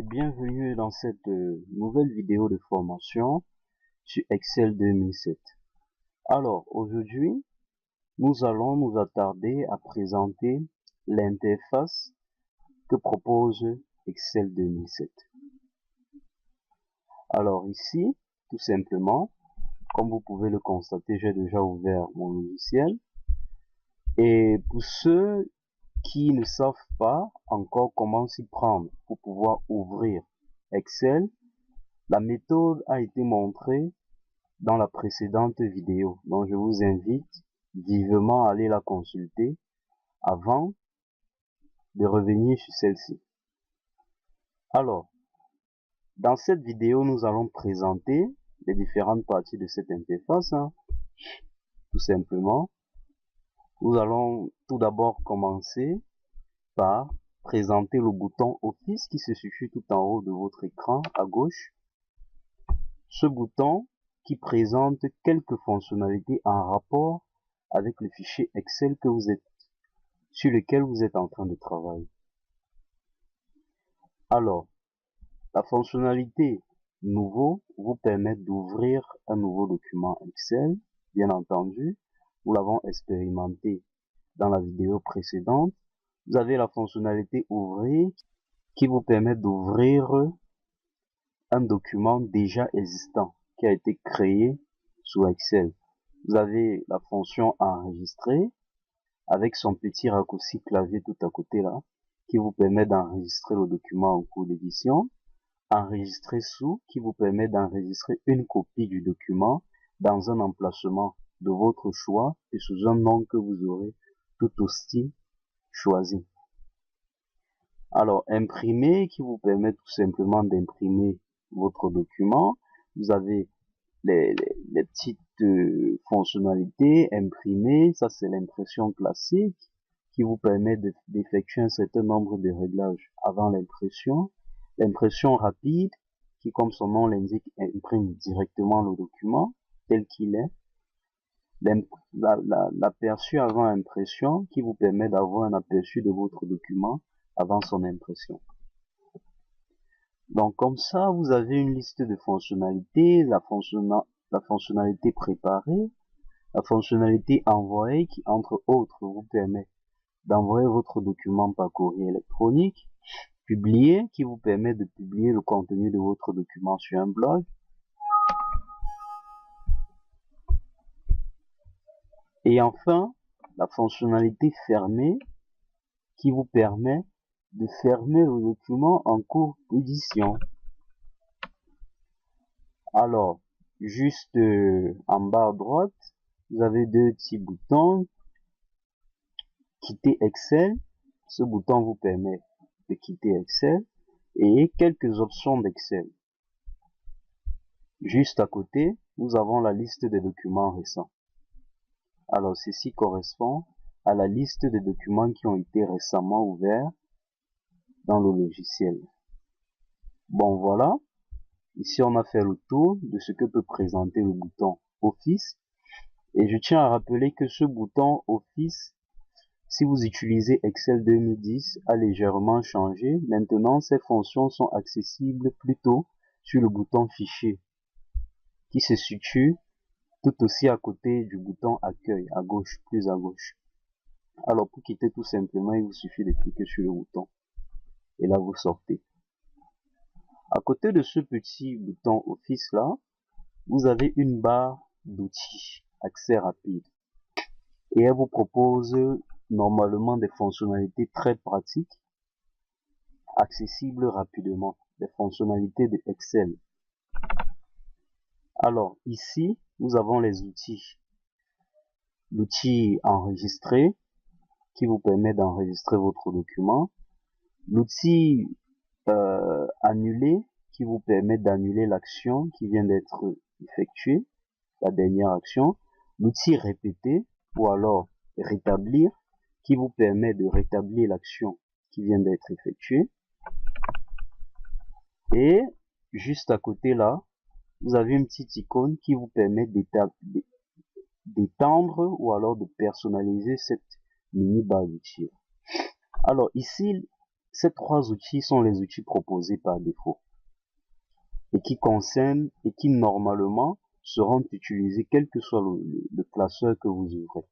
bienvenue dans cette nouvelle vidéo de formation sur Excel 2007. Alors, aujourd'hui, nous allons nous attarder à présenter l'interface que propose Excel 2007. Alors ici, tout simplement, comme vous pouvez le constater, j'ai déjà ouvert mon logiciel. Et pour ceux qui ne savent pas encore comment s'y prendre pour pouvoir ouvrir Excel, la méthode a été montrée dans la précédente vidéo, donc je vous invite vivement à aller la consulter avant de revenir sur celle-ci. Alors, dans cette vidéo, nous allons présenter les différentes parties de cette interface, tout simplement. Nous allons tout d'abord commencer par présenter le bouton Office qui se situe tout en haut de votre écran à gauche. Ce bouton qui présente quelques fonctionnalités en rapport avec le fichier Excel sur lequel vous êtes en train de travailler. Alors, la fonctionnalité Nouveau vous permet d'ouvrir un nouveau document Excel, bien entendu. Nous l'avons expérimenté dans la vidéo précédente. Vous avez la fonctionnalité Ouvrir qui vous permet d'ouvrir un document déjà existant qui a été créé sous Excel. Vous avez la fonction Enregistrer avec son petit raccourci clavier tout à côté là, qui vous permet d'enregistrer le document en cours d'édition. Enregistrer sous, qui vous permet d'enregistrer une copie du document dans un emplacement de votre choix et sous un nom que vous aurez tout aussi choisi. Alors, imprimer, qui vous permet tout simplement d'imprimer votre document. Vous avez les petites fonctionnalités. Imprimer, ça c'est l'impression classique qui vous permet d'effectuer un certain nombre de réglages avant l'impression. L'impression rapide qui, comme son nom l'indique, imprime directement le document tel qu'il est. L'aperçu avant impression qui vous permet d'avoir un aperçu de votre document avant son impression. Donc comme ça, vous avez une liste de fonctionnalités, la fonctionnalité préparée, la fonctionnalité envoyer qui, entre autres, vous permet d'envoyer votre document par courrier électronique, publier qui vous permet de publier le contenu de votre document sur un blog, et enfin, la fonctionnalité fermer qui vous permet de fermer le document en cours d'édition. Alors, juste en bas à droite, vous avez deux petits boutons. Quitter Excel, ce bouton vous permet de quitter Excel et quelques options d'Excel. Juste à côté, nous avons la liste des documents récents. Alors, ceci correspond à la liste des documents qui ont été récemment ouverts dans le logiciel. Bon, voilà. Ici, on a fait le tour de ce que peut présenter le bouton Office. Et je tiens à rappeler que ce bouton Office, si vous utilisez Excel 2010, a légèrement changé. Maintenant, ces fonctions sont accessibles plutôt sur le bouton Fichier, qui se situe tout aussi à côté du bouton Accueil, à gauche, plus à gauche. Alors, pour quitter tout simplement, il vous suffit de cliquer sur le bouton. Et là, vous sortez. À côté de ce petit bouton Office là, vous avez une barre d'outils, accès rapide. Et elle vous propose normalement des fonctionnalités très pratiques, accessibles rapidement, des fonctionnalités de Excel. Alors ici, nous avons les outils. L'outil enregistrer, qui vous permet d'enregistrer votre document. L'outil annuler, qui vous permet d'annuler l'action qui vient d'être effectuée, la dernière action. L'outil répéter, ou alors rétablir, qui vous permet de rétablir l'action qui vient d'être effectuée. Et juste à côté là, vous avez une petite icône qui vous permet d'étendre ou alors de personnaliser cette mini barre d'outils. Alors ici, Ces trois outils sont les outils proposés par défaut et qui concernent et qui normalement seront utilisés quel que soit le classeur que vous ouvrez.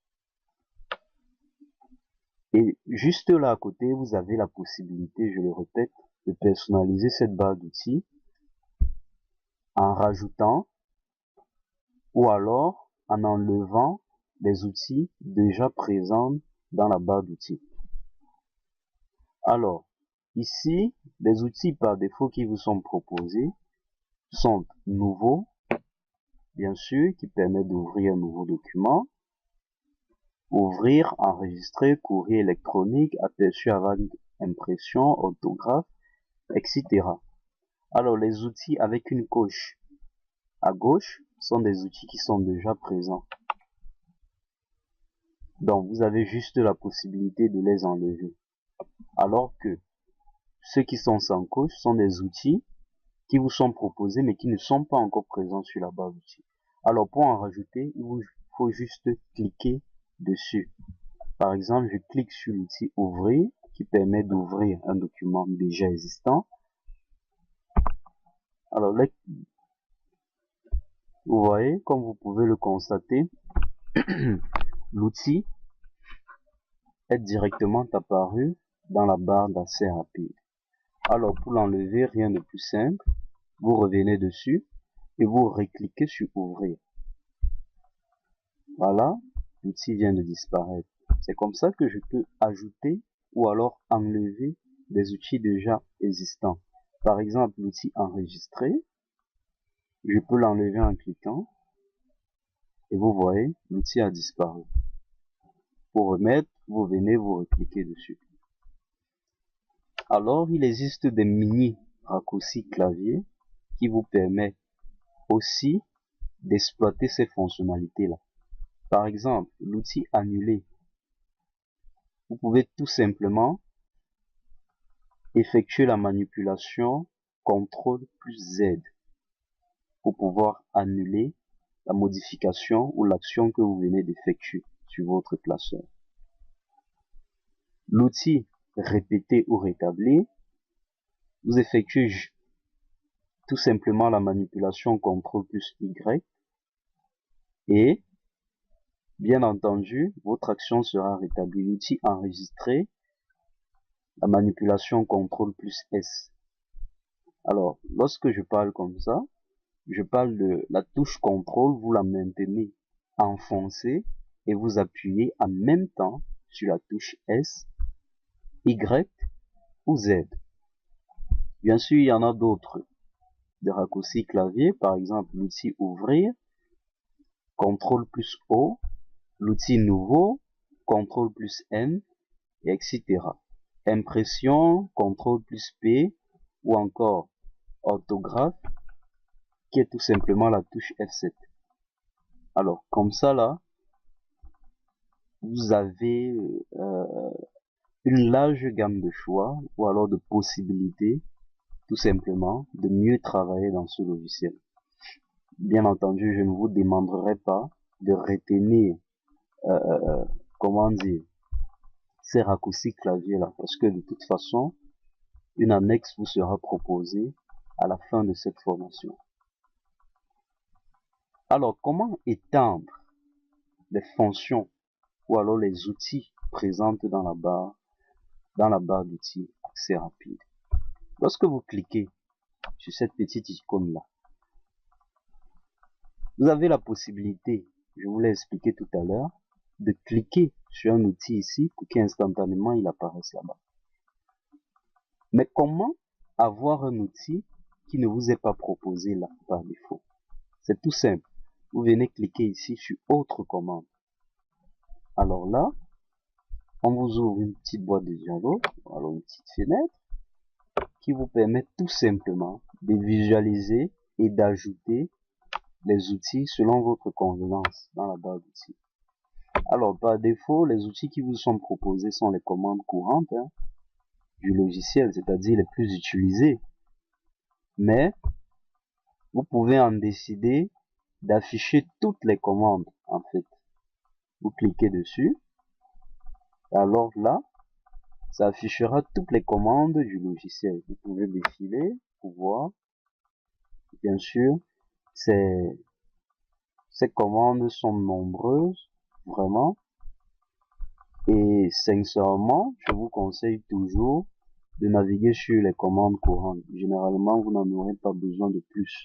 Et juste là à côté, vous avez la possibilité, je le répète, de personnaliser cette barre d'outils en rajoutant ou alors en enlevant les outils déjà présents dans la barre d'outils. Alors, ici, les outils par défaut qui vous sont proposés sont nouveaux, bien sûr, qui permettent d'ouvrir un nouveau document, ouvrir, enregistrer, courrier électronique, aperçu avec impression, orthographe, etc. Alors, les outils avec une coche à gauche sont des outils qui sont déjà présents. Donc, vous avez juste la possibilité de les enlever. Alors que ceux qui sont sans coche sont des outils qui vous sont proposés mais qui ne sont pas encore présents sur la barre d'outils. Alors, pour en rajouter, il vous faut juste cliquer dessus. Par exemple, je clique sur l'outil Ouvrir qui permet d'ouvrir un document déjà existant. Alors, là, vous voyez, comme vous pouvez le constater, l'outil est directement apparu dans la barre d'accès rapide. Alors, pour l'enlever, rien de plus simple. Vous revenez dessus et vous recliquez sur Ouvrir. Voilà, l'outil vient de disparaître. C'est comme ça que je peux ajouter ou alors enlever des outils déjà existants. Par exemple, l'outil Enregistrer, je peux l'enlever en cliquant et vous voyez, l'outil a disparu. Pour remettre, vous venez, vous recliquez dessus. Alors, il existe des mini raccourcis clavier qui vous permettent aussi d'exploiter ces fonctionnalités-là. Par exemple, l'outil Annuler. Vous pouvez tout simplement effectuer la manipulation CTRL plus Z pour pouvoir annuler la modification ou l'action que vous venez d'effectuer sur votre classeur. L'outil Répéter ou rétablir, vous effectuez tout simplement la manipulation CTRL plus Y et bien entendu, votre action sera rétablie. L'outil Enregistrer, la manipulation CTRL plus S. Alors, lorsque je parle comme ça, je parle de la touche CTRL, vous la maintenez enfoncée et vous appuyez en même temps sur la touche S, Y ou Z. Bien sûr, il y en a d'autres de raccourcis clavier, par exemple l'outil Ouvrir, CTRL plus O, l'outil Nouveau, CTRL plus N, etc. Impression, CTRL plus P, ou encore orthographe, qui est tout simplement la touche F7. Alors, comme ça là, vous avez une large gamme de choix ou alors de possibilités, tout simplement, de mieux travailler dans ce logiciel. Bien entendu, je ne vous demanderai pas de retenir, comment dire, ces raccourcis clavier là, parce que de toute façon, une annexe vous sera proposée à la fin de cette formation. Alors, comment étendre les fonctions ou alors les outils présents dans la barre d'outils accès rapide? Lorsque vous cliquez sur cette petite icône là, vous avez la possibilité, je vous l'ai expliqué tout à l'heure, de cliquer sur un outil ici pour qu'instantanément il apparaisse là-bas. Mais comment avoir un outil qui ne vous est pas proposé là par défaut? C'est tout simple. Vous venez cliquer ici sur Autre commande. Alors là, on vous ouvre une petite boîte de dialogue, alors une petite fenêtre, qui vous permet tout simplement de visualiser et d'ajouter les outils selon votre convenance dans la barre d'outils. Alors, par défaut, les outils qui vous sont proposés sont les commandes courantes du logiciel, c'est-à-dire les plus utilisés. Mais, vous pouvez en décider d'afficher toutes les commandes, en fait. Vous cliquez dessus. Et alors là, ça affichera toutes les commandes du logiciel. Vous pouvez défiler pour voir. Bien sûr, ces commandes sont nombreuses, vraiment. Et sincèrement, je vous conseille toujours de naviguer sur les commandes courantes. Généralement, vous n'en aurez pas besoin de plus.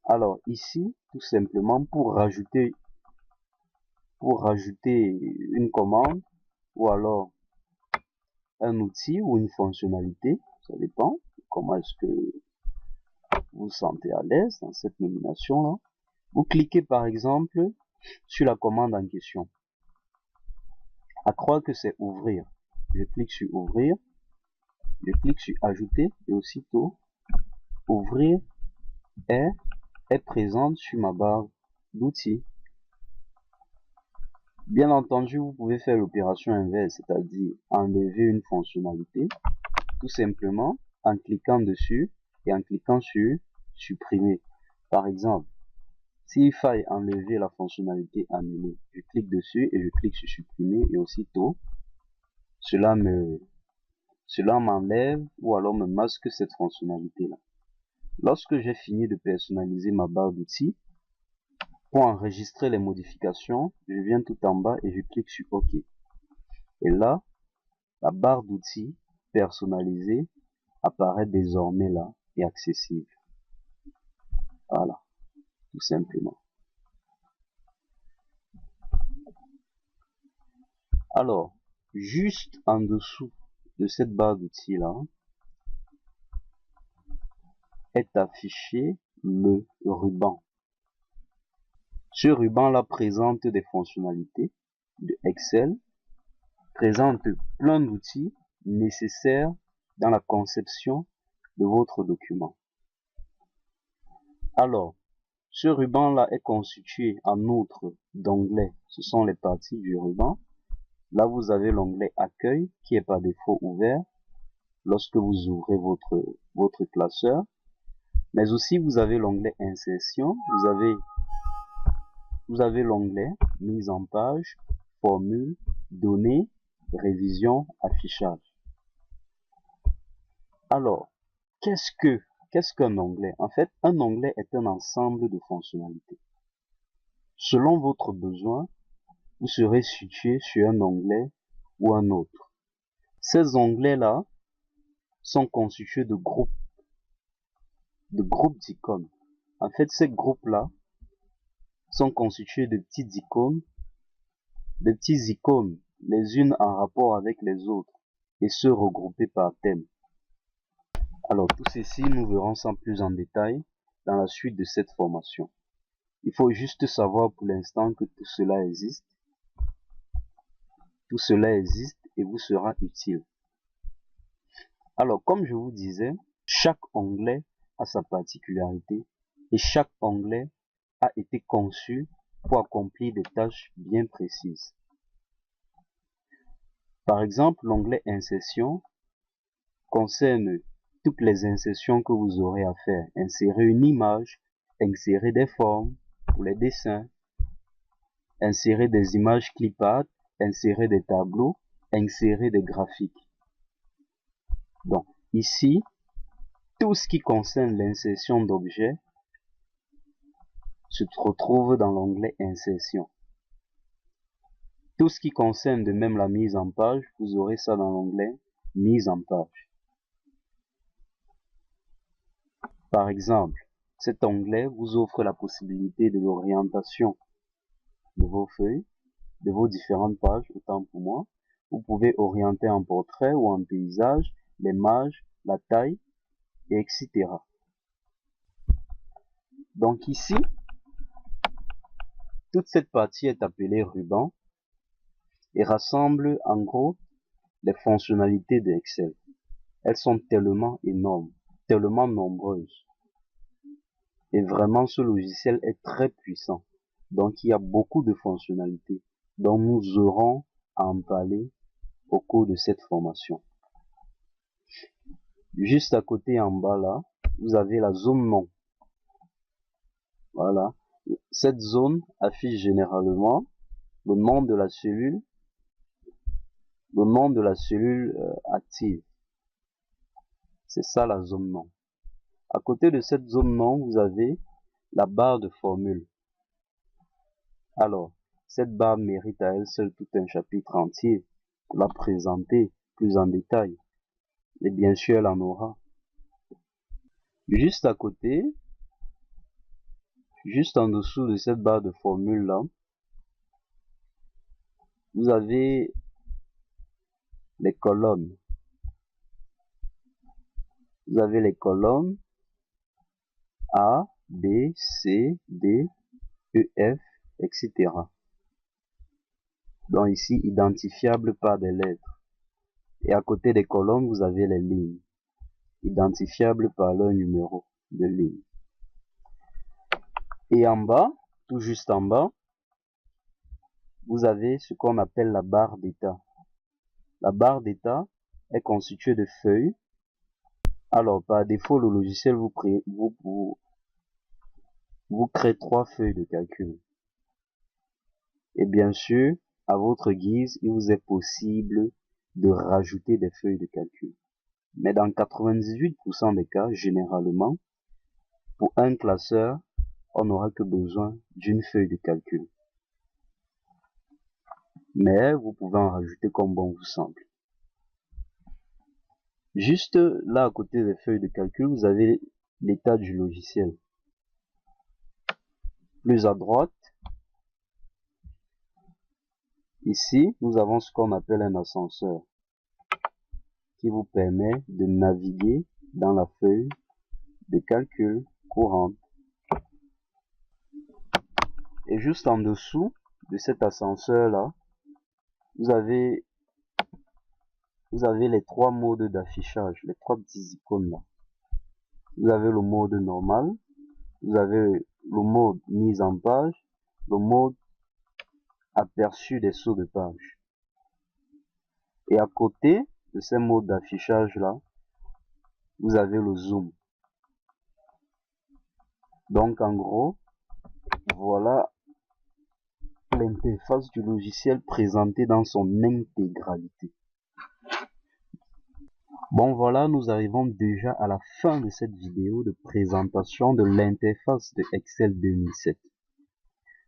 Alors ici, tout simplement, pour rajouter une commande ou alors un outil ou une fonctionnalité, ça dépend comment est-ce que vous vous sentez à l'aise dans cette nomination-là. Vous cliquez par exemple sur la commande en question. À croire que c'est ouvrir. Je clique sur ouvrir, je clique sur ajouter et aussitôt ouvrir est présente sur ma barre d'outils. Bien entendu, vous pouvez faire l'opération inverse, c'est-à-dire enlever une fonctionnalité, tout simplement en cliquant dessus et en cliquant sur supprimer. Par exemple, s'il faille enlever la fonctionnalité annulée, je clique dessus et je clique sur supprimer et aussitôt, cela m'enlève ou alors me masque cette fonctionnalité-là. Lorsque j'ai fini de personnaliser ma barre d'outils, pour enregistrer les modifications, je viens tout en bas et je clique sur OK. Et là, la barre d'outils personnalisée apparaît désormais là et accessible. Voilà, tout simplement. Alors, juste en dessous de cette barre d'outils là, est affiché le ruban. Ce ruban-là présente des fonctionnalités de Excel, présente plein d'outils nécessaires dans la conception de votre document. Alors, ce ruban-là est constitué en outre d'onglets. Ce sont les parties du ruban. Là, vous avez l'onglet Accueil qui est par défaut ouvert lorsque vous ouvrez votre classeur. Mais aussi, vous avez l'onglet Insertion. Vous avez l'onglet Mise en page, Formule, Données, Révision, Affichage. Alors, qu'est-ce qu'un onglet? En fait, un onglet est un ensemble de fonctionnalités. Selon votre besoin, vous serez situé sur un onglet ou un autre. Ces onglets-là sont constitués de groupes d'icônes. En fait, ces groupes-là sont constitués de petites icônes, les unes en rapport avec les autres, et se regrouper par thème. Alors, tout ceci, nous verrons ça plus en détail dans la suite de cette formation. Il faut juste savoir pour l'instant que tout cela existe. Tout cela existe et vous sera utile. Alors, comme je vous disais, chaque onglet a sa particularité et chaque onglet a été conçu pour accomplir des tâches bien précises. Par exemple, l'onglet Insertion concerne toutes les insertions que vous aurez à faire. Insérer une image, insérer des formes pour les dessins, insérer des images clipart, insérer des tableaux, insérer des graphiques. Donc, ici, tout ce qui concerne l'insertion d'objets se retrouve dans l'onglet Insertion. Tout ce qui concerne de même la mise en page, vous aurez ça dans l'onglet Mise en page. Par exemple, cet onglet vous offre la possibilité de l'orientation de vos feuilles, de vos différentes pages, autant pour moi. Vous pouvez orienter en portrait ou en paysage, les marges, la taille, et etc. Donc ici, toute cette partie est appelée ruban et rassemble en gros les fonctionnalités de Excel. Elles sont tellement énormes, tellement nombreuses. Et vraiment, ce logiciel est très puissant. Donc, il y a beaucoup de fonctionnalités dont nous aurons à en parler au cours de cette formation. Juste à côté en bas là, vous avez la zone nom. Voilà. Cette zone affiche généralement le nom de la cellule le nom de la cellule active. C'est ça la zone nom. À côté de cette zone nom, vous avez la barre de formule. Alors, cette barre mérite à elle seule tout un chapitre entier pour la présenter plus en détail. Et bien sûr, elle en aura. Juste à côté, juste en dessous de cette barre de formule là, vous avez les colonnes. Vous avez les colonnes A, B, C, D, E, F, etc. Donc ici, identifiables par des lettres. Et à côté des colonnes, vous avez les lignes, identifiables par leur numéro de ligne. Et en bas, tout juste en bas, vous avez ce qu'on appelle la barre d'état. La barre d'état est constituée de feuilles. Alors, par défaut, le logiciel vous crée 3 feuilles de calcul. Et bien sûr, à votre guise, il vous est possible de rajouter des feuilles de calcul. Mais dans 98% des cas, généralement, pour un classeur, on n'aura que besoin d'une feuille de calcul. Mais vous pouvez en rajouter comme bon vous semble. Juste là, à côté des feuilles de calcul, vous avez l'état du logiciel. Plus à droite, ici, nous avons ce qu'on appelle un ascenseur qui vous permet de naviguer dans la feuille de calcul courante. Et juste en dessous de cet ascenseur-là, vous avez les 3 modes d'affichage, les 3 petits icônes là. Vous avez le mode normal, vous avez le mode mise en page, le mode aperçu des sauts de page. Et à côté de ces modes d'affichage là, vous avez le zoom. Donc en gros, voilà l'interface du logiciel présentée dans son intégralité. Bon voilà, nous arrivons déjà à la fin de cette vidéo de présentation de l'interface de Excel 2007.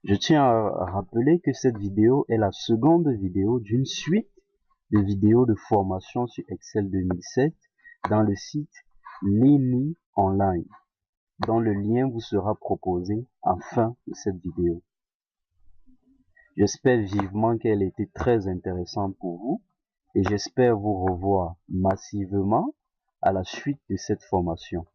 Je tiens à rappeler que cette vidéo est la seconde vidéo d'une suite de vidéos de formation sur Excel 2007 dans le site Learning Online, dont le lien vous sera proposé en fin de cette vidéo. J'espère vivement qu'elle a été très intéressante pour vous et j'espère vous revoir massivement à la suite de cette formation.